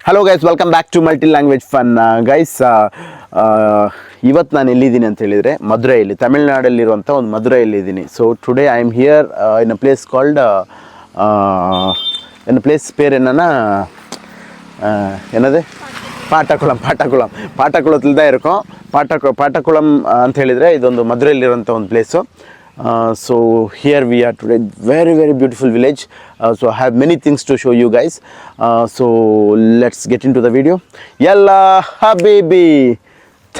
Hello guys, welcome back to multi language fun. Guys, ಇವತ್ತು ನಾನು ಎಲ್ಲಿದ್ದೀನಿ ಅಂತ ಹೇಳಿದರೆ ಮಧುರೈಯಲ್ಲಿ, ತಮಿಳ್ನಾಡಲ್ಲಿರುವಂಥ ಒಂದು ಮಧುರೈಯಲ್ಲಿದ್ದೀನಿ. So today I am here in a place called in place ಪೇರು ಏನದು ಪಾಟಕುಳத்தில் தான் இருக்கோம். ಪಾಟಕುಳಂ ಅಂತ ಹೇಳಿದರೆ ಇದೊಂದು ಮಧುರೈಯಲ್ಲಿರುವಂಥ ಒಂದು place. So here we are today, very beautiful village. So I have many things to show you guys. So let's get into the video. Yalla habibi,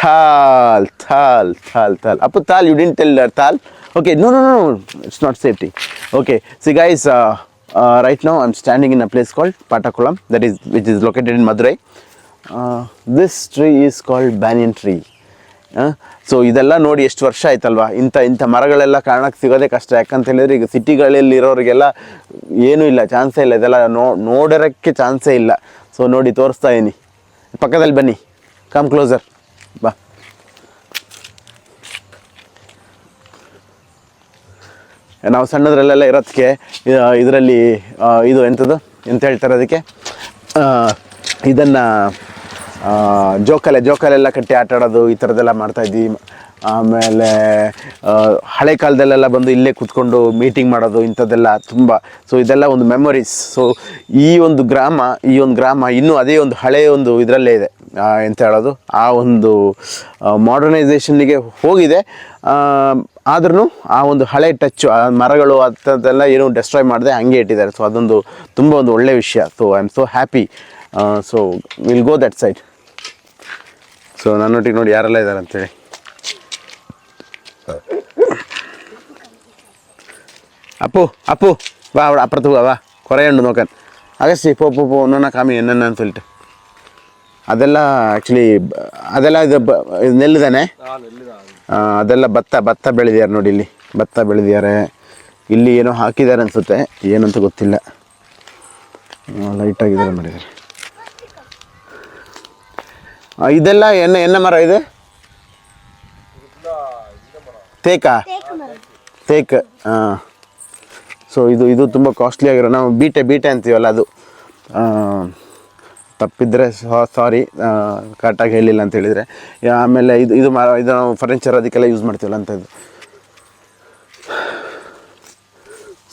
thal. Apu thal, you didn't tell thal. Okay, no, it's not safety. Okay, see guys, right now I'm standing in a place called Patakulam, which is located in Madurai. This tree is called banyan tree. So ಇದೆಲ್ಲ ನೋಡಿ ಎಷ್ಟು ವರ್ಷ ಆಯ್ತಲ್ವಾ. ಇಂಥ ಮರಗಳೆಲ್ಲ ಕಾರಣಕ್ಕೆ ಸಿಗೋದೇ ಕಷ್ಟ. ಯಾಕಂತ ಹೇಳಿದ್ರೆ ಈಗ ಸಿಟಿಗಳಲ್ಲಿರೋರಿಗೆಲ್ಲ ಏನೂ ಇಲ್ಲ, ಚಾನ್ಸೇ ಇಲ್ಲ, ಇದೆಲ್ಲ ನೋಡಿರೋಕ್ಕೆ ಚಾನ್ಸೇ ಇಲ್ಲ. ಸೊ ನೋಡಿ ತೋರಿಸ್ತಾ ಇದೀನಿ, ಪಕ್ಕದಲ್ಲಿ ಬನ್ನಿ, ಕಮ್ ಕ್ಲೋಸರ್ ಬಾ. ನಾವು ಸಣ್ಣದ್ರಲ್ಲೆಲ್ಲ ಇರೋದಕ್ಕೆ ಇದರಲ್ಲಿ ಇದು ಎಂತ ಹೇಳ್ತಾರೆ ಅದಕ್ಕೆ, ಇದನ್ನು ಜೋಕಾಲೆಲ್ಲ ಕಟ್ಟಿ ಆಟ ಆಡೋದು, ಈ ಥರದ್ದೆಲ್ಲ ಮಾಡ್ತಾಯಿದ್ವಿ. ಆಮೇಲೆ ಹಳೆ ಕಾಲದಲ್ಲೆಲ್ಲ ಬಂದು ಇಲ್ಲೇ ಕೂತ್ಕೊಂಡು ಮೀಟಿಂಗ್ ಮಾಡೋದು, ಇಂಥದ್ದೆಲ್ಲ ತುಂಬ. ಸೊ ಇದೆಲ್ಲ ಒಂದು ಮೆಮೊರೀಸ್. ಸೊ ಈ ಒಂದು ಗ್ರಾಮ ಇನ್ನೂ ಅದೇ ಒಂದು ಹಳೆಯ ಒಂದು ಇದರಲ್ಲೇ ಇದೆ. ಎಂತ ಹೇಳೋದು, ಆ ಒಂದು ಮಾಡರ್ನೈಸೇಷನ್ನಿಗೆ ಹೋಗಿದೆ. ಆದ್ರೂ ಆ ಒಂದು ಹಳೆ ಟಚ್ಚು, ಆ ಮರಗಳು ಅಂಥದ್ದೆಲ್ಲ ಏನೂ ಡೆಸ್ಟ್ರಾಯ್ ಮಾಡದೆ ಹಂಗೆ ಇಟ್ಟಿದ್ದಾರೆ. ಸೊ ಅದೊಂದು ತುಂಬ ಒಂದು ಒಳ್ಳೆಯ ವಿಷಯ. So I am so happy. So will go that side. So ನನ್ನೊಟ್ಟಿಗೆ ನೋಡಿ ಯಾರೆಲ್ಲ ಇದ್ದಾರೆ ಅಂತೇಳಿ. ಅಪ್ಪು வா அப்புறத்துக்கு வா குறையண்டு நோக்கன் அகஸ்டி போ ஒன்றா காமி என்னென்னு சொல்லிட்டு. ಅದೆಲ್ಲ ಆ್ಯಕ್ಚುಲಿ ಅದೆಲ್ಲ ಇದು ನೆಲ್ಲು ತಾನೆ, ಅದೆಲ್ಲ ಭತ್ತ ಬೆಳೆದಿದ್ದಾರೆ ನೋಡಿ. ಇಲ್ಲಿ ಭತ್ತ ಬೆಳೆದಿದ್ದಾರೆ, ಇಲ್ಲಿ ಏನೋ ಹಾಕಿದ್ದಾರೆ ಅನಿಸುತ್ತೆ, ಏನಂತ ಗೊತ್ತಿಲ್ಲ. ಲೈಟಾಗಿದ್ದಾರೆ ಮಾಡಿದ್ದಾರೆ. ಇದೆಲ್ಲ ಎಣ್ಣೆ ಮರ ಇದೆ, ತೇಕ್. ಸೊ ಇದು ತುಂಬ ಕಾಸ್ಟ್ಲಿ ಆಗಿರೋ, ನಾವು ಬೀಟೆ ಅಂತೀವಲ್ಲ ಅದು. ತಪ್ಪಿದ್ರೆ ಸಾರಿ, ಕರೆಕ್ಟಾಗಿ ಹೇಳಿಲ್ಲ ಅಂತ ಹೇಳಿದರೆ. ಆಮೇಲೆ ಇದು ನಾವು ಫರ್ನಿಚರ್ ಅದಕ್ಕೆಲ್ಲ ಯೂಸ್ ಮಾಡ್ತೀವಲ್ಲ ಅಂತ. ಇದು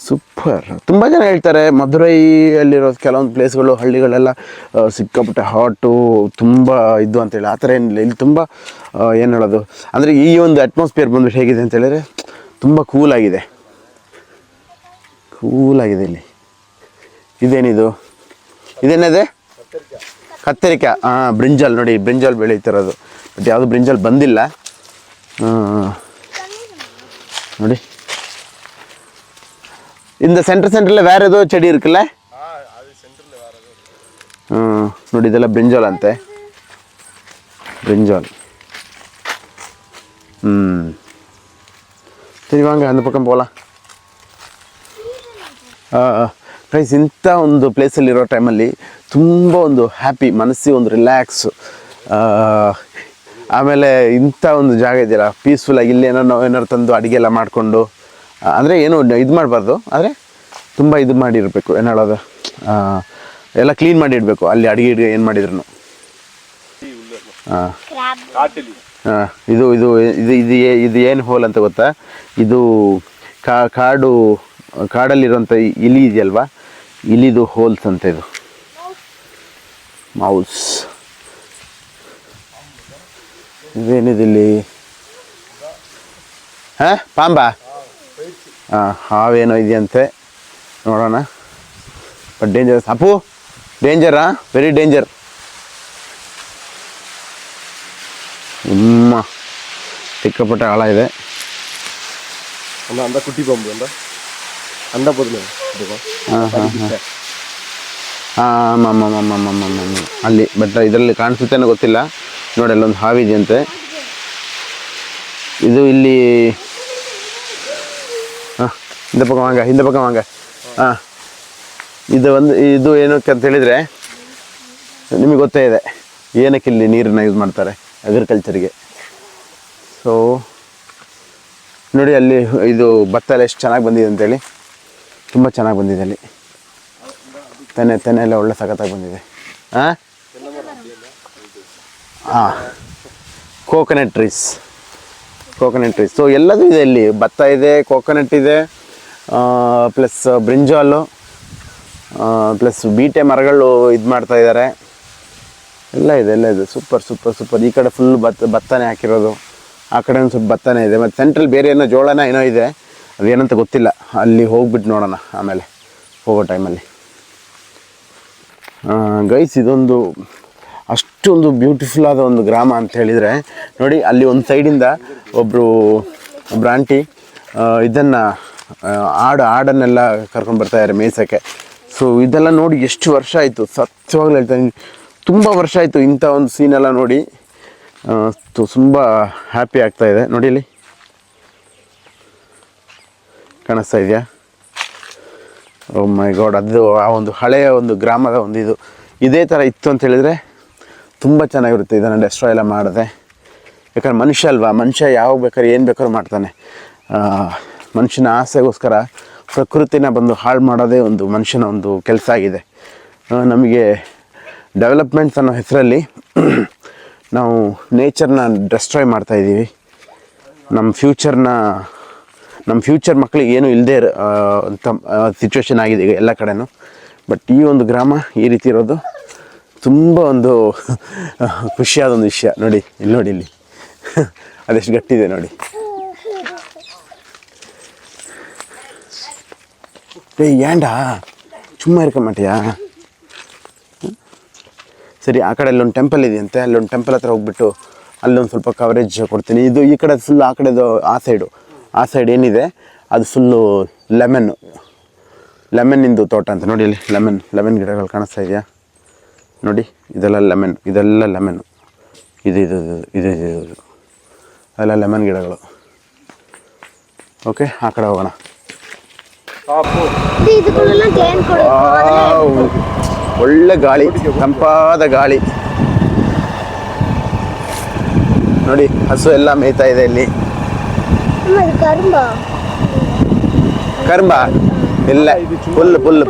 ಸೂಪರ್. ತುಂಬ ಜನ ಹೇಳ್ತಾರೆ ಮಧುರೈಯಲ್ಲಿರೋ ಕೆಲವೊಂದು ಪ್ಲೇಸ್ಗಳು, ಹಳ್ಳಿಗಳೆಲ್ಲ ಸಿಕ್ಕಾಪಟ್ಟೆ ಹಾಟು, ತುಂಬ ಇದು ಅಂತೇಳಿ. ಆ ಥರ ಏನಿಲ್ಲ. ಇಲ್ಲಿ ತುಂಬ ಏನು ಹೇಳೋದು ಅಂದರೆ, ಈ ಒಂದು ಅಟ್ಮಾಸ್ಫಿಯರ್ ಬಂದ್ಬಿಟ್ಟು ಹೇಗಿದೆ ಅಂತ ಹೇಳಿದ್ರೆ ತುಂಬ ಕೂಲಾಗಿದೆ ಇಲ್ಲಿ. ಇದೇನಿದೆ, ಕತ್ತರಿಕಾಯಿ. ಬ್ರಿಂಜಾಲ್ ನೋಡಿ, ಬ್ರಿಂಜಾಲ್ ಬೆಳೀತಿರೋದು. ಬಟ್ ಯಾವುದು ಬ್ರಿಂಜಾಲ್ ಬಂದಿಲ್ಲ ನೋಡಿ. இந்த சென்டரில் வேறு ஏதோ செடி இருக்குல்ல? ನೋಡಿ ಇದೆಲ್ಲ ಬ್ರಿಂಜಾಲ್ ಅಂತೆ, ಬ್ರಿಂಜಾಲ್. ಸರಿ ವಾಂಗ அந்த பக்கம் போகலாம். ಗೈಸ್, ಇಂಥ ಒಂದು ಪ್ಲೇಸಲ್ಲಿರೋ ಟೈಮಲ್ಲಿ ತುಂಬ ಒಂದು ಹ್ಯಾಪಿ, ಮನಸ್ಸಿಗೆ ಒಂದು ರಿಲ್ಯಾಕ್ಸು. ಆಮೇಲೆ ಇಂಥ ಒಂದು ಜಾಗ ಇದೆಯಲ್ಲ, ಪೀಸ್ಫುಲ್ಲಾಗಿ ಇಲ್ಲಿ ಏನಾರು ತಂದು ಅಡುಗೆ ಎಲ್ಲ ಮಾಡಿಕೊಂಡು, ಅಂದರೆ ಏನು ಇದು ಮಾಡಬಾರ್ದು, ಆದರೆ ತುಂಬ ಇದು ಮಾಡಿರಬೇಕು, ಏನು ಹೇಳೋದು, ಎಲ್ಲ ಕ್ಲೀನ್ ಮಾಡಿ ಇಡಬೇಕು ಅಲ್ಲಿ ಅಡುಗೆ ಏನು ಮಾಡಿದ್ರು. ಇದು ಏನು ಹೋಲ್ ಅಂತ ಗೊತ್ತಾ? ಇದು ಕಾಡಲ್ಲಿರುವಂಥ ಇಲಿ ಇದೆಯಲ್ವಾ, ಇಲಿದು ಹೋಲ್ಸ್ ಅಂತ. ಇದು ಮೌಸ್. ಇದೇನಿದಿಲ್ಲಿ? ಪಾಂಬಾ? ಹಾವೇನೋ ಇದೆಯಂತೆ, ನೋಡೋಣ. But dangerous. ಅಪ್ಪು, ಡೇಂಜರಾ? Very danger. ಸಿಕ್ಕಾಪಟ್ಟೆ ಆಳ ಇದೆ. அந்த குட்டி பாம்பு அந்த போதுமே. ಅಲ್ಲಿ. ಬಟ್ ಇದರಲ್ಲಿ ಕಾಣಿಸುತ್ತೇನೋ ಗೊತ್ತಿಲ್ಲ. ನೋಡಿ, ಅಲ್ಲೊಂದು ಹಾವಿದೆಯಂತೆ. ಇದು ಇಲ್ಲಿ ಹಿಂದೆ ಪಕ್ಕ ವಾಂಗ. ಇದು ಏನಕ್ಕೆ ಅಂತ ಹೇಳಿದರೆ, ನಿಮಗೆ ಗೊತ್ತೇ ಇದೆ ಏನಕ್ಕೆ ಇಲ್ಲಿ ನೀರನ್ನು ಯೂಸ್ ಮಾಡ್ತಾರೆ ಅಗ್ರಿಕಲ್ಚರ್ಗೆ. ಸೊ ನೋಡಿ, ಅಲ್ಲಿ ಇದು ಭತ್ತ ಎಲ್ಲ ಎಷ್ಟು ಚೆನ್ನಾಗಿ ಬಂದಿದೆ ಅಂತೇಳಿ, ತುಂಬ ಚೆನ್ನಾಗಿ ಬಂದಿದೆ ಅಲ್ಲಿ. ತೆನೆ ಎಲ್ಲ ಒಳ್ಳೆ ಸಖತ್ತಾಗಿ ಬಂದಿದೆ. ಹಾಂ ಹಾಂ ಕೋಕೋನಟ್ ಟ್ರೀಸ್. ಸೊ ಎಲ್ಲದೂ ಇದೆ ಇಲ್ಲಿ. ಭತ್ತ ಇದೆ, ಕೋಕೋನಟ್ ಇದೆ, ಪ್ಲಸ್ ಬ್ರಿಂಜಾಲು, ಪ್ಲಸ್ ಬೀಟೆ ಮರಗಳು ಇದು ಮಾಡ್ತಾ ಇದ್ದಾರೆ. ಎಲ್ಲ ಇದೆ. ಸೂಪರ್. ಈ ಕಡೆ ಫುಲ್ ಭತ್ತನೇ ಹಾಕಿರೋದು, ಆ ಕಡೆ ಒಂದು ಸ್ವಲ್ಪ ಭತ್ತನೇ ಇದೆ. ಮತ್ತು ಸೆಂಟ್ರಲ್ ಬೇರೆ ಏನೋ ಜೋಳನ ಏನೋ ಇದೆ, ಅದೇನಂತ ಗೊತ್ತಿಲ್ಲ. ಅಲ್ಲಿ ಹೋಗ್ಬಿಟ್ಟು ನೋಡೋಣ ಆಮೇಲೆ ಹೋಗೋ ಟೈಮಲ್ಲಿ. ಗೈಸ್, ಇದೊಂದು ಅಷ್ಟೊಂದು ಬ್ಯೂಟಿಫುಲ್ ಆದ ಒಂದು ಗ್ರಾಮ ಅಂತ ಹೇಳಿದರೆ ನೋಡಿ. ಅಲ್ಲಿ ಒಂದು ಸೈಡಿಂದ ಒಬ್ಬರು ಆಂಟಿ ಇದನ್ನು ಆಡನ್ನೆಲ್ಲ ಕರ್ಕೊಂಡು ಬರ್ತಾಯಿದ್ದಾರೆ ಮೇಯ್ಸೋಕ್ಕೆ. ಸೊ ಇದೆಲ್ಲ ನೋಡಿ ಎಷ್ಟು ವರ್ಷ ಆಯಿತು, ಸತ್ಯವಾಗ್ಲೂ ಹೇಳ್ತಾನೆ, ತುಂಬ ವರ್ಷ ಆಯಿತು ಇಂಥ ಒಂದು ಸೀನೆಲ್ಲ ನೋಡಿ. ತುಂಬ ಹ್ಯಾಪಿ ಆಗ್ತಾಯಿದೆ ನೋಡಿ. ಇಲ್ಲಿ ಕಾಣಿಸ್ತಾ ಇದೆಯಾ? ಓ ಮೈ ಗಾಡ್, ಅದು ಆ ಒಂದು ಹಳೆಯ ಒಂದು ಗ್ರಾಮದ ಒಂದು ಇದು ಇದೇ ಥರ ಇತ್ತು ಅಂತ ಹೇಳಿದರೆ ತುಂಬ ಚೆನ್ನಾಗಿರುತ್ತೆ. ಇದನ್ನು ಡೆಸ್ಟ್ರಾಯ್ ಎಲ್ಲ ಮಾಡಿದೆ. ಯಾಕಂದ್ರೆ ಮನುಷ್ಯ ಅಲ್ವಾ, ಮನುಷ್ಯ ಯಾವಾಗ ಬೇಕಾದ್ರೆ ಏನು ಬೇಕಾದ್ರೂ ಮಾಡ್ತಾನೆ. ಮನುಷ್ಯನ ಆಸೆಗೋಸ್ಕರ ಪ್ರಕೃತಿನ ಬಂದು ಹಾಳು ಮಾಡೋದೇ ಒಂದು ಮನುಷ್ಯನ ಒಂದು ಕೆಲಸ ಆಗಿದೆ. ನಮಗೆ ಡೆವಲಪ್ಮೆಂಟ್ಸ್ ಅನ್ನೋ ಹೆಸರಲ್ಲಿ ನಾವು ನೇಚರ್ನ ಡೆಸ್ಟ್ರಾಯ್ ಮಾಡ್ತಾಯಿದ್ದೀವಿ. ನಮ್ಮ ಫ್ಯೂಚರ್ ಮಕ್ಕಳಿಗೆ ಏನೂ ಇಲ್ಲದೆ ಅಂತ ಸಿಚುವೇಶನ್ ಆಗಿದೆ ಈಗ ಎಲ್ಲ ಕಡೆನೂ. ಬಟ್ ಈ ಒಂದು ಗ್ರಾಮ ಈ ರೀತಿ ಇರೋದು ತುಂಬ ಒಂದು ಖುಷಿಯಾದ ಒಂದು ವಿಷಯ. ನೋಡಿ ಇಲ್ಲಿ ಅದೆಷ್ಟು ಗಟ್ಟಿದೆ ನೋಡಿ. ಏಂಡಾ ಸುಮ್ಮ ಇರ್ಕೊಂಬಿಟ್ಟಿಯಾ? ಸರಿ, ಆ ಕಡೆ ಅಲ್ಲೊಂದು ಟೆಂಪಲ್ ಇದೆಯಂತೆ, ಅಲ್ಲೊಂದು ಟೆಂಪಲ್ ಹತ್ರ ಹೋಗ್ಬಿಟ್ಟು ಅಲ್ಲೊಂದು ಸ್ವಲ್ಪ ಕವರೇಜ್ ಕೊಡ್ತೀನಿ. ಇದು ಈ ಕಡೆ ಫುಲ್, ಆ ಕಡೆದು ಆ ಸೈಡ್ ಏನಿದೆ ಅದು ಫುಲ್ಲು ಲೆಮನ್ನಿಂದು ತೋಟ ಅಂತ ನೋಡಿ. ಇಲ್ಲಿ ಲೆಮನ್ ಗಿಡಗಳು ಕಾಣಿಸ್ತಾ ಇದೆಯಾ ನೋಡಿ? ಇದೆಲ್ಲ ಲೆಮನ್ನು ಇದು ಅದೆಲ್ಲ ಲೆಮನ್ ಗಿಡಗಳು. ಓಕೆ, ಆ ಕಡೆ ಹೋಗೋಣ. ಒಳ್ಳೆ ಗಾಳಿ, ತಂಪಾದ ಗಾಳಿ ನೋಡಿ. ಹಸು ಎಲ್ಲ ಮೇಯ್ತಾ ಇದೆ ಇಲ್ಲಿ. ಕರ್ಮ ಇಲ್ಲ,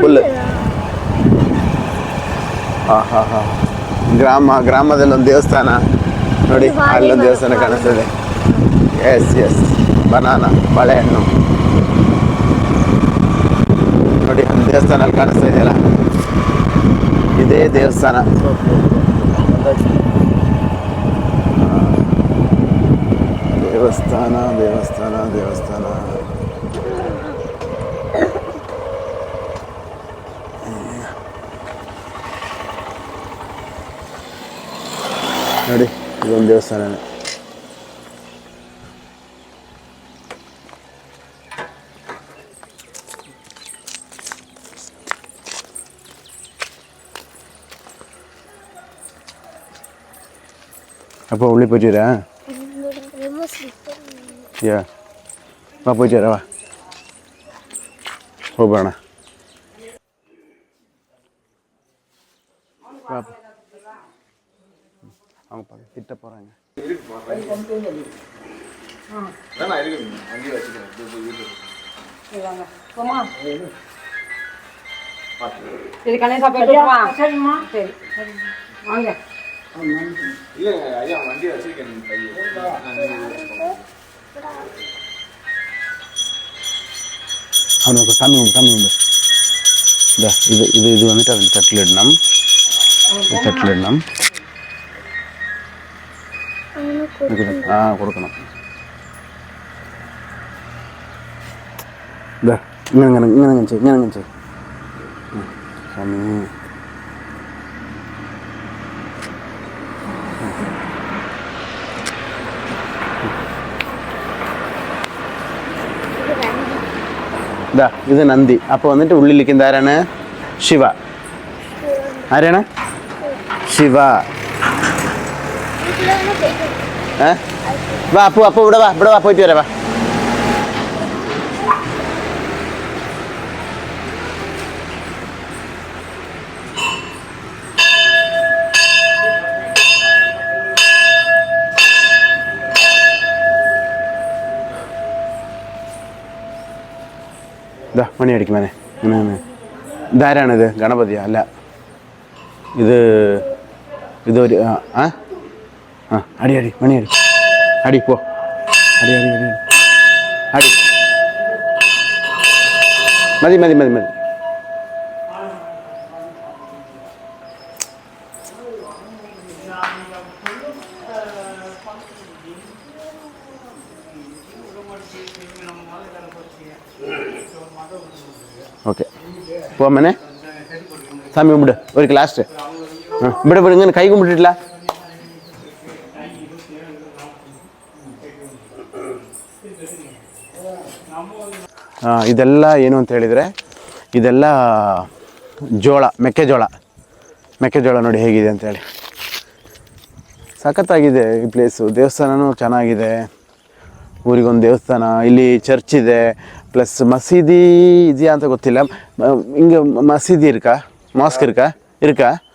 ಫುಲ್. ಹಾಂ. ಗ್ರಾಮದಲ್ಲಿ ಒಂದು ದೇವಸ್ಥಾನ ನೋಡಿ, ಅಲ್ಲೊಂದು ದೇವಸ್ಥಾನ ಕಾಣಿಸ್ತದೆ. ಎಸ್ ಬನಾನಾ, ಬಾಳೆಹಣ್ಣು ನೋಡಿ. ಒಂದು ದೇವಸ್ಥಾನ ಅಲ್ಲಿ ಕಾಣಿಸ್ತಾ ಇದೆಯಲ್ಲ, ಇದೇ ದೇವಸ್ಥಾನ. ದೇವಸ್ಥಾನ ನೋಡಿ, ಇದೊಂದು ದೇವಸ್ಥಾನ. அப்போ உள்ளே போயிட்டுரா? யா, வா போயிட்டுரா, வா ಹೋಗೋಣ. அவங்க திட்ட போகிறாங்க. சரி, கணேசா போயிட்டு வா. சரிம்மா, சரி வாங்க. இல்லைங்க ஐயா, வண்டி வச்சிருக்கேன். அவனுக்கு சாமி உண்டு. இது வந்துட்டு அந்த தட்டில் இடணும். கொடுக்கணும். இங்கே சாமி. ഇത് നന്ദി. അപ്പോൾ വന്നിട്ട് ഉള്ളിലിരിക്കുന്ന ആരാണ്? ശിവ. ആരാണ്? ശിവ. വാ അപ്പു, ഇവിടെ വാ പോയിട്ട് വരാം. വാ. മണി അടിക്കും. ഇതാരാണിത്? ഗണപതിയാ? അല്ല, ഇതൊരു ആ ആ അടി അടി മണി അടി അടി പോ അടി അടി അടി അടി മതി മതി മതി മതി. ഓക്കെ പോവാൻ സ്വാമി കുമ്പിട് ഒരു ലാസ്റ്റ്. ആ ഇവിടെ ഇവിടെ ഇങ്ങനെ കൈ കുമ്പിട്ടിട്ടില്ല. ಇದೆಲ್ಲ ಏನು ಅಂತ ಹೇಳಿದರೆ ಇದೆಲ್ಲ ಜೋಳ, ಮೆಕ್ಕೆಜೋಳ ನೋಡಿ ಹೇಗಿದೆ ಅಂತೇಳಿ. ಸಖತ್ತಾಗಿದೆ ಈ ಪ್ಲೇಸು. ದೇವಸ್ಥಾನವೂ ಚೆನ್ನಾಗಿದೆ. ಊರಿಗೊಂದು ದೇವಸ್ಥಾನ, ಇಲ್ಲಿ ಚರ್ಚ್ ಇದೆ, ಪ್ಲಸ್ ಮಸೀದಿ ಇದೆಯಾ ಅಂತ ಗೊತ್ತಿಲ್ಲ. ಹಿಂಗೆ ಮಸೀದಿ மாஸ்க் இருக்கா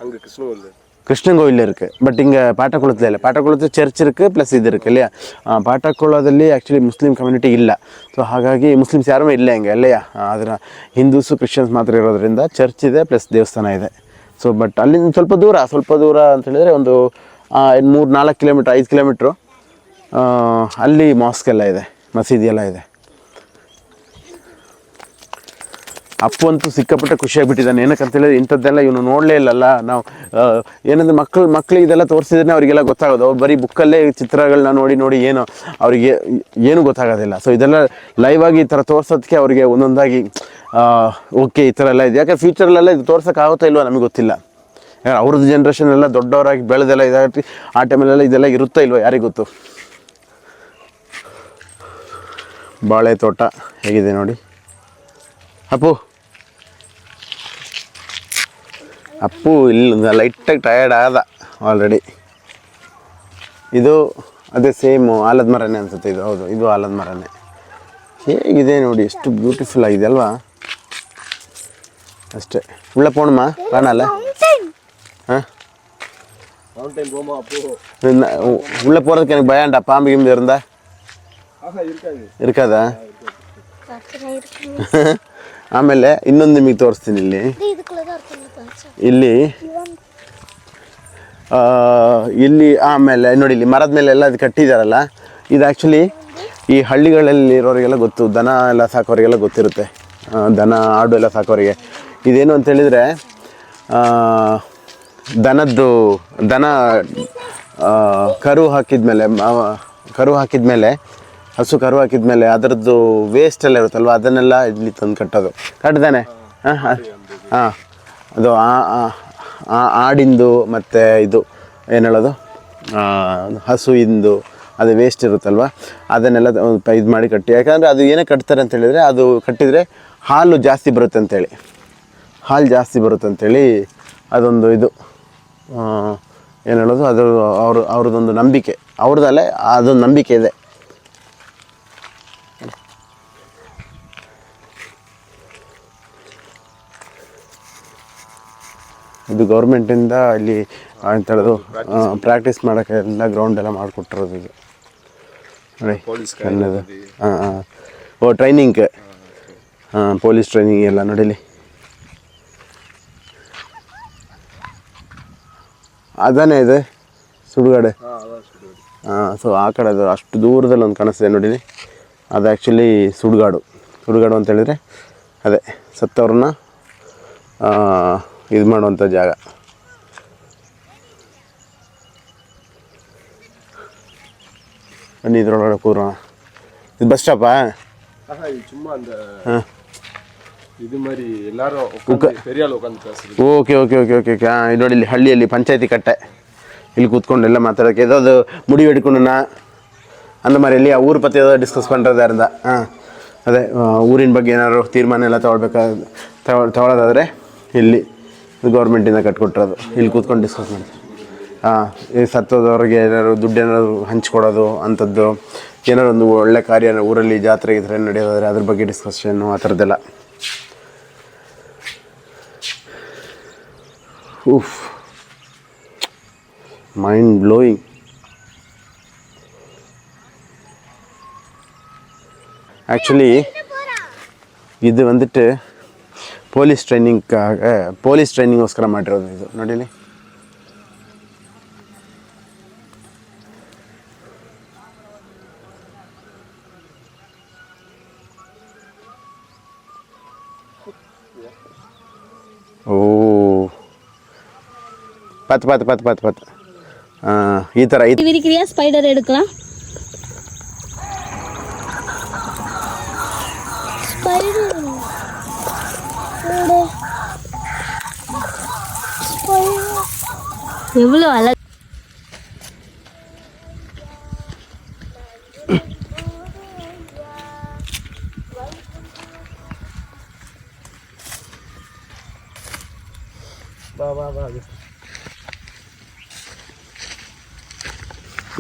அங்கே கிருஷ்ணன் கோவில் இருக்குது. பட் இங்கே பாட்டக்குளத்தில் இல்லை. பாட்டக்குளத்தில் ಚರ್ಚ್ இருக்குது, ಪ್ಲಸ್ ಇದು இருக்குது இல்லையா. ಪಾಟಕುಳದಲ್ಲಿ ಆ್ಯಕ್ಚುಲಿ ಮುಸ್ಲಿಂ ಕಮ್ಯುನಿಟಿ ಇಲ್ಲ. ಸೊ ಹಾಗಾಗಿ ಮುಸ್ಲಿಮ್ಸ್ ಯಾರೂ ಇಲ್ಲ ಹಿಂಗೆ ಅಲ್ಲೆಯಾ. ಅದರ ಹಿಂದೂಸು ಕ್ರಿಶ್ಚಿಯನ್ಸ್ ಮಾತ್ರ ಇರೋದ್ರಿಂದ ಚರ್ಚ್ ಇದೆ, ಪ್ಲಸ್ ದೇವಸ್ಥಾನ ಇದೆ. ಸೊ ಬಟ್ ಅಲ್ಲಿಂದ ಸ್ವಲ್ಪ ದೂರ ಅಂತ ಹೇಳಿದರೆ ಒಂದು 3-4 ಕಿಲೋಮೀಟ್ರ್, 5 ಕಿಲೋಮೀಟ್ರು ಅಲ್ಲಿ ಮಾಸ್ಕ್ ಎಲ್ಲ ಇದೆ, ಮಸೀದಿ ಎಲ್ಲ ಇದೆ. ಅಪ್ಪು ಅಂತೂ ಸಿಕ್ಕಾಪಟ್ಟೆ ಖುಷಿಯಾಗಿಬಿಟ್ಟಿದ್ದಾನೆ. ಏನಕ್ಕಂತ ಹೇಳಿದ್ರೆ ಇಂಥದ್ದೆಲ್ಲ ಇವನು ನೋಡಲೇ ಇಲ್ಲಲ್ಲ. ನಾವು ಏನಂದ್ರೆ ಮಕ್ಕಳಿಗೆ ಇದೆಲ್ಲ ತೋರಿಸಿದ್ರೆ ಅವರಿಗೆಲ್ಲ ಗೊತ್ತಾಗೋದು. ಅವ್ರು ಬರೀ ಬುಕ್ಕಲ್ಲೇ ಚಿತ್ರಗಳನ್ನ ನೋಡಿ ಏನು ಅವರಿಗೆ ಏನೂ ಗೊತ್ತಾಗೋದಿಲ್ಲ. ಸೊ ಇದೆಲ್ಲ ಲೈವ್ ಆಗಿ ಈ ಥರ ತೋರ್ಸೋದಕ್ಕೆ ಅವರಿಗೆ ಒಂದೊಂದಾಗಿ ಓಕೆ ಈ ಥರ ಎಲ್ಲ ಇದೆ. ಯಾಕೆ ಫ್ಯೂಚರಲ್ಲೆಲ್ಲ ಇದು ತೋರ್ಸೋಕ್ಕಾಗುತ್ತಾ ಇಲ್ವೋ ನಮಗೆ ಗೊತ್ತಿಲ್ಲ. ಅವ್ರದ್ದು ಜನ್ರೇಷನ್ ಎಲ್ಲ ದೊಡ್ಡವರಾಗಿ ಬೆಳೆದೆಲ್ಲ ಇದಾಗಿ ಆ ಟೈಮಲ್ಲೆಲ್ಲ ಇದೆಲ್ಲ ಇರುತ್ತಾ ಇಲ್ವೋ ಯಾರಿಗೆ ಗೊತ್ತು. ಬಾಳೆ ತೋಟ ಹೇಗಿದೆ ನೋಡಿ. ಅಪ್ಪು ಇಲ್ಲಿ ಲೈಟಾಗಿ ಟಯರ್ಡ್ ಆದ ಆಲ್ರೆಡಿ. ಇದು ಅದೇ ಸೇಮು ಆಲದ ಮರನೇ ಅನ್ಸುತ್ತೆ ಇದು. ಹೌದು, ಇದು ಆಲದ ಮರನೇ. ಹೇಗಿದೆ ನೋಡಿ, ಎಷ್ಟು ಬ್ಯೂಟಿಫುಲ್ ಆಗಿದೆ ಅಲ್ವಾ. ಅಷ್ಟೇ. ಉಳ್ಳ ಪೋಣಮ್ಮ ಕಾಣಲ್ಲ. ಹಾಂ உள்ள போகிறதுக்கு எனக்கு பயம்டா. பாம்பு கிம்பு இருந்தா இருக்காதಾ? ಆಮೇಲೆ ಇನ್ನೊಂದು ನಿಮಗೆ ತೋರಿಸ್ತೀನಿ. ಇಲ್ಲಿ ಆಮೇಲೆ ನೋಡಿ, ಇಲ್ಲಿ ಮರದ ಮೇಲೆ ಎಲ್ಲ ಅದು ಕಟ್ಟಿದಾರಲ್ಲ, ಇದು ಆ್ಯಕ್ಚುಲಿ ಈ ಹಳ್ಳಿಗಳಲ್ಲಿರೋರಿಗೆಲ್ಲ ಗೊತ್ತು. ದನ ಎಲ್ಲ ಸಾಕೋರಿಗೆಲ್ಲ ಗೊತ್ತಿರುತ್ತೆ. ದನ ಆಡು ಎಲ್ಲ ಸಾಕೋರಿಗೆ ಇದೇನು ಅಂತೇಳಿದರೆ ದನ ಕರು ಹಾಕಿದ್ಮೇಲೆ ಹಸು ಕರು ಹಾಕಿದ್ಮೇಲೆ ಅದರದ್ದು ವೇಸ್ಟ್ ಎಲ್ಲ ಇರುತ್ತಲ್ವ, ಅದನ್ನೆಲ್ಲ ಇಲ್ಲಿ ತಂದು ಕಟ್ಟೋದು. ಕಟ್ತಾನೆ. ಹಾಂ ಅದು ಆಡಿಂದು ಮತ್ತು ಇದು ಏನು ಹೇಳೋದು, ಹಸುವಿಂದು ಅದು ವೇಸ್ಟ್ ಇರುತ್ತಲ್ವ, ಅದನ್ನೆಲ್ಲ ಇದು ಮಾಡಿ ಕಟ್ಟಿ. ಯಾಕಂದರೆ ಅದು ಏನೇ ಕಟ್ತಾರೆ ಅಂತ ಹೇಳಿದರೆ, ಅದು ಕಟ್ಟಿದರೆ ಹಾಲು ಜಾಸ್ತಿ ಬರುತ್ತೆ ಅಂತೇಳಿ ಅದೊಂದು ಇದು ಏನು ಹೇಳೋದು, ಅದು ಅವ್ರದ್ದೊಂದು ನಂಬಿಕೆ. ಅವ್ರದ್ದಲ್ಲೇ ಅದೊಂದು ನಂಬಿಕೆ ಇದೆ. ಇದು ಗೌರ್ಮೆಂಟಿಂದ ಇಲ್ಲಿ ಅಂತ ಹೇಳೋದು ಪ್ರಾಕ್ಟೀಸ್ ಮಾಡೋಕ್ಕೆ ಎಲ್ಲ ಗ್ರೌಂಡ್ ಎಲ್ಲ ಮಾಡಿಕೊಟ್ಟಿರೋದು ಇದು ನೋಡಿ. ಅನ್ನೋದು ಟ್ರೈನಿಂಗ್, ಪೊಲೀಸ್ ಟ್ರೈನಿಂಗ್ ಎಲ್ಲ ನೋಡಿಲಿ. ಅದಾನೇ ಇದೆ ಸುಡುಗಾಡೆ. ಸೊ ಆ ಕಡೆ ಅದು ಅಷ್ಟು ದೂರದಲ್ಲಿ ಒಂದು ಕಾಣಿಸ್ತಿದೆ ನೋಡಿಲಿ, ಅದು ಆ್ಯಕ್ಚುಲಿ ಸುಡುಗಾಡು ಅಂತ ಹೇಳಿದರೆ ಅದೇ ಸತ್ತವ್ರನ್ನ ಇದು ಮಾಡುವಂಥ ಜಾಗ. ಬನ್ನಿ ಇದ್ರೊಳಗಡೆ ಕೂರೋಣ. ಇದು ಬಸ್ ಸ್ಟಾಪಾ? ಹಾಂ, இது மாதிரி எல்லாரும் பெரியாள் உட்காந்து பேசுறது. ಓಕೆ. ಇದು ನೋಡಿ, ಇಲ್ಲಿ ಹಳ್ಳಿಯಲ್ಲಿ ಪಂಚಾಯತಿ ಕಟ್ಟೆ, ಇಲ್ಲಿ ಕೂತ್ಕೊಂಡು ಎಲ್ಲ ಮಾತಾಡೋಕ್ಕೆ. ஏதாவது முடிவு எடுக்கணும்னா அந்த மாதிரி இல்லையா, ஊர் பற்றி ஏதாவது டிஸ்கஸ் பண்ணுறதா இருந்தால் ಅದೇ ಊರಿನ ಬಗ್ಗೆ ಏನಾದ್ರು ತೀರ್ಮಾನ ಎಲ್ಲ ತಗೊಳ್ಳೋದಾದರೆ ಇಲ್ಲಿ ಗೌರ್ಮೆಂಟಿಂದ ಕಟ್ಕೊಟ್ಟಿರೋದು. ಇಲ್ಲಿ ಕೂತ್ಕೊಂಡು ಡಿಸ್ಕಸ್ ಮಾಡ್ತೀವಿ. ಈ ಸತ್ತೋದವ್ರಿಗೆ ಏನಾದ್ರು ದುಡ್ಡು ಏನಾದ್ರು ಹಂಚ್ಕೊಡೋದು ಅಂಥದ್ದು, ಏನಾದ್ರು ಒಂದು ಒಳ್ಳೆ ಕಾರ್ಯ ಊರಲ್ಲಿ ಜಾತ್ರೆ ಈ ಥರ ನಡೆಯೋದಾದರೆ ಅದ್ರ ಬಗ್ಗೆ ಡಿಸ್ಕಷನ್ನು ಆ ಥರದ್ದೆಲ್ಲ. Mind blowing. ஆக்சுவலி இது வந்துட்டு ಪೊಲೀಸ್ ಟ್ರೈನಿಂಗ್ಗೋಸ್ಕರ ಮಾಡಿರೋದು ಇದು ನೋಡಿಲಿ. ಓ பத்து ಈ ಥರ விரிக்கிறியா ஸ்பைடர் எடுக்கலாம். எவ்வளோ அழகு.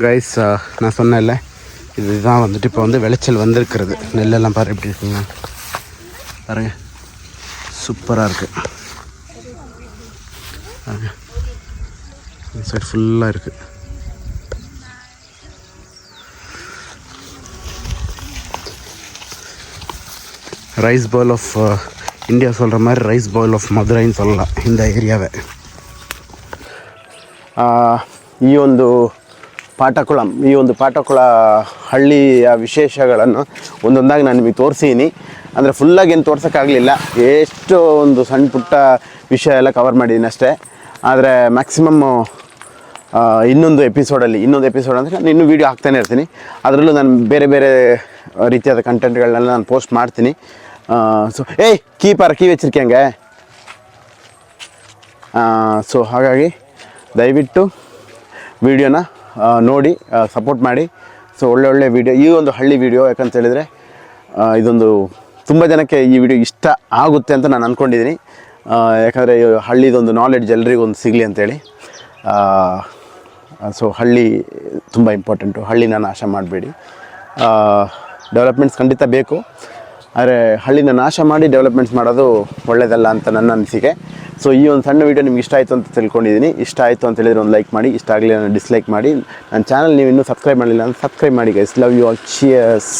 கைஸ் நான் சொன்னேன்ல இதுதான் வந்துட்டு இப்போ வந்து விளைச்சல் வந்திருக்கிறது. நெல்லெல்லாம் பாரு எப்படி இருக்குங்க பாருங்க, சூப்பராக இருக்குது பாருங்க. இந்த சைடு ஃபுல்லாக இருக்குது. ரைஸ் பவுல் ஆஃப் இந்தியா சொல்கிற மாதிரி ரைஸ் பவுல் ஆஃப் மதுரைன்னு சொல்லலாம் இந்த ஏரிಯಾವೆ. ಈ ಒಂದು ಪಾಟಕುಳ ಹಳ್ಳಿಯ ವಿಶೇಷಗಳನ್ನು ಒಂದೊಂದಾಗಿ ನಾನು ನಿಮಗೆ ತೋರಿಸಿದ್ದೀನಿ. ಅಂದರೆ ಫುಲ್ಲಾಗಿ ಏನು ತೋರ್ಸೋಕ್ಕಾಗಲಿಲ್ಲ, ಎಷ್ಟು ಒಂದು ಸಣ್ಣ ಪುಟ್ಟ ವಿಷಯ ಎಲ್ಲ ಕವರ್ ಮಾಡಿದ್ದೀನಿ ಅಷ್ಟೇ. ಆದರೆ ಮ್ಯಾಕ್ಸಿಮಮ್ಮು ಇನ್ನೊಂದು ಎಪಿಸೋಡ್ ಅಂದರೆ ನಾನು ಇನ್ನೂ ವೀಡಿಯೋ ಹಾಕ್ತಾನೆ ಇರ್ತೀನಿ. ಅದರಲ್ಲೂ ನಾನು ಬೇರೆ ಬೇರೆ ರೀತಿಯಾದ ಕಂಟೆಂಟ್ಗಳನ್ನೆಲ್ಲ ನಾನು ಪೋಸ್ಟ್ ಮಾಡ್ತೀನಿ. So key ವಚ್ಚಿರ್ಕಂಗೆ. ಸೊ ಹಾಗಾಗಿ ದಯವಿಟ್ಟು ವಿಡಿಯೋನ ನೋಡಿ ಸಪೋರ್ಟ್ ಮಾಡಿ. ಸೊ ಒಳ್ಳೆ ವಿಡಿಯೋ, ಈ ಒಂದು ಹಳ್ಳಿ ವಿಡಿಯೋ ಯಾಕಂತ ಹೇಳಿದರೆ ಇದೊಂದು ತುಂಬ ಜನಕ್ಕೆ ಈ ವಿಡಿಯೋ ಇಷ್ಟ ಆಗುತ್ತೆ ಅಂತ ನಾನು ಅಂದ್ಕೊಂಡಿದ್ದೀನಿ. ಯಾಕಂದರೆ ಹಳ್ಳಿದೊಂದು ನಾಲೆಡ್ಜ್ ಎಲ್ರಿಗೂ ಒಂದು ಸಿಗಲಿ ಅಂತೇಳಿ. ಸೊ ಹಳ್ಳಿ ತುಂಬ ಇಂಪಾರ್ಟೆಂಟು. ಹಳ್ಳಿನ ನಾಶ ಮಾಡಬೇಡಿ. ಡೆವಲಪ್ಮೆಂಟ್ಸ್ ಖಂಡಿತ ಬೇಕು, ಆದರೆ ಹಳ್ಳಿನ ನಾಶ ಮಾಡಿ ಡೆವಲಪ್ಮೆಂಟ್ಸ್ ಮಾಡೋದು ಒಳ್ಳೆಯದಲ್ಲ ಅಂತ ನನ್ನ ಅನಿಸಿಕೆ. ಸೊ ಈ ಒಂದು ಸಣ್ಣ ವೀಡಿಯೋ ನಿಮ್ಗೆ ಇಷ್ಟ ಆಯಿತು ಅಂತ ತಿಳ್ಕೊಂಡಿದ್ದೀನಿ. ಇಷ್ಟ ಆಯಿತು ಅಂತ ಹೇಳಿದರೆ ಒಂದು ಲೈಕ್ ಮಾಡಿ, ಇಷ್ಟ ಆಗಲಿ ಡಿಸ್ಲೈಕ್ ಮಾಡಿ. ನನ್ನ ಚಾನಲ್ ನೀವು ಇನ್ನೂ ಸಬ್ಸ್ಕ್ರೈಬ್ ಮಾಡಲಿಲ್ಲ ಅಂದರೆ ಸಬ್ಸ್ಕ್ರೈಬ್ ಮಾಡಿ guys. Love you all, cheers.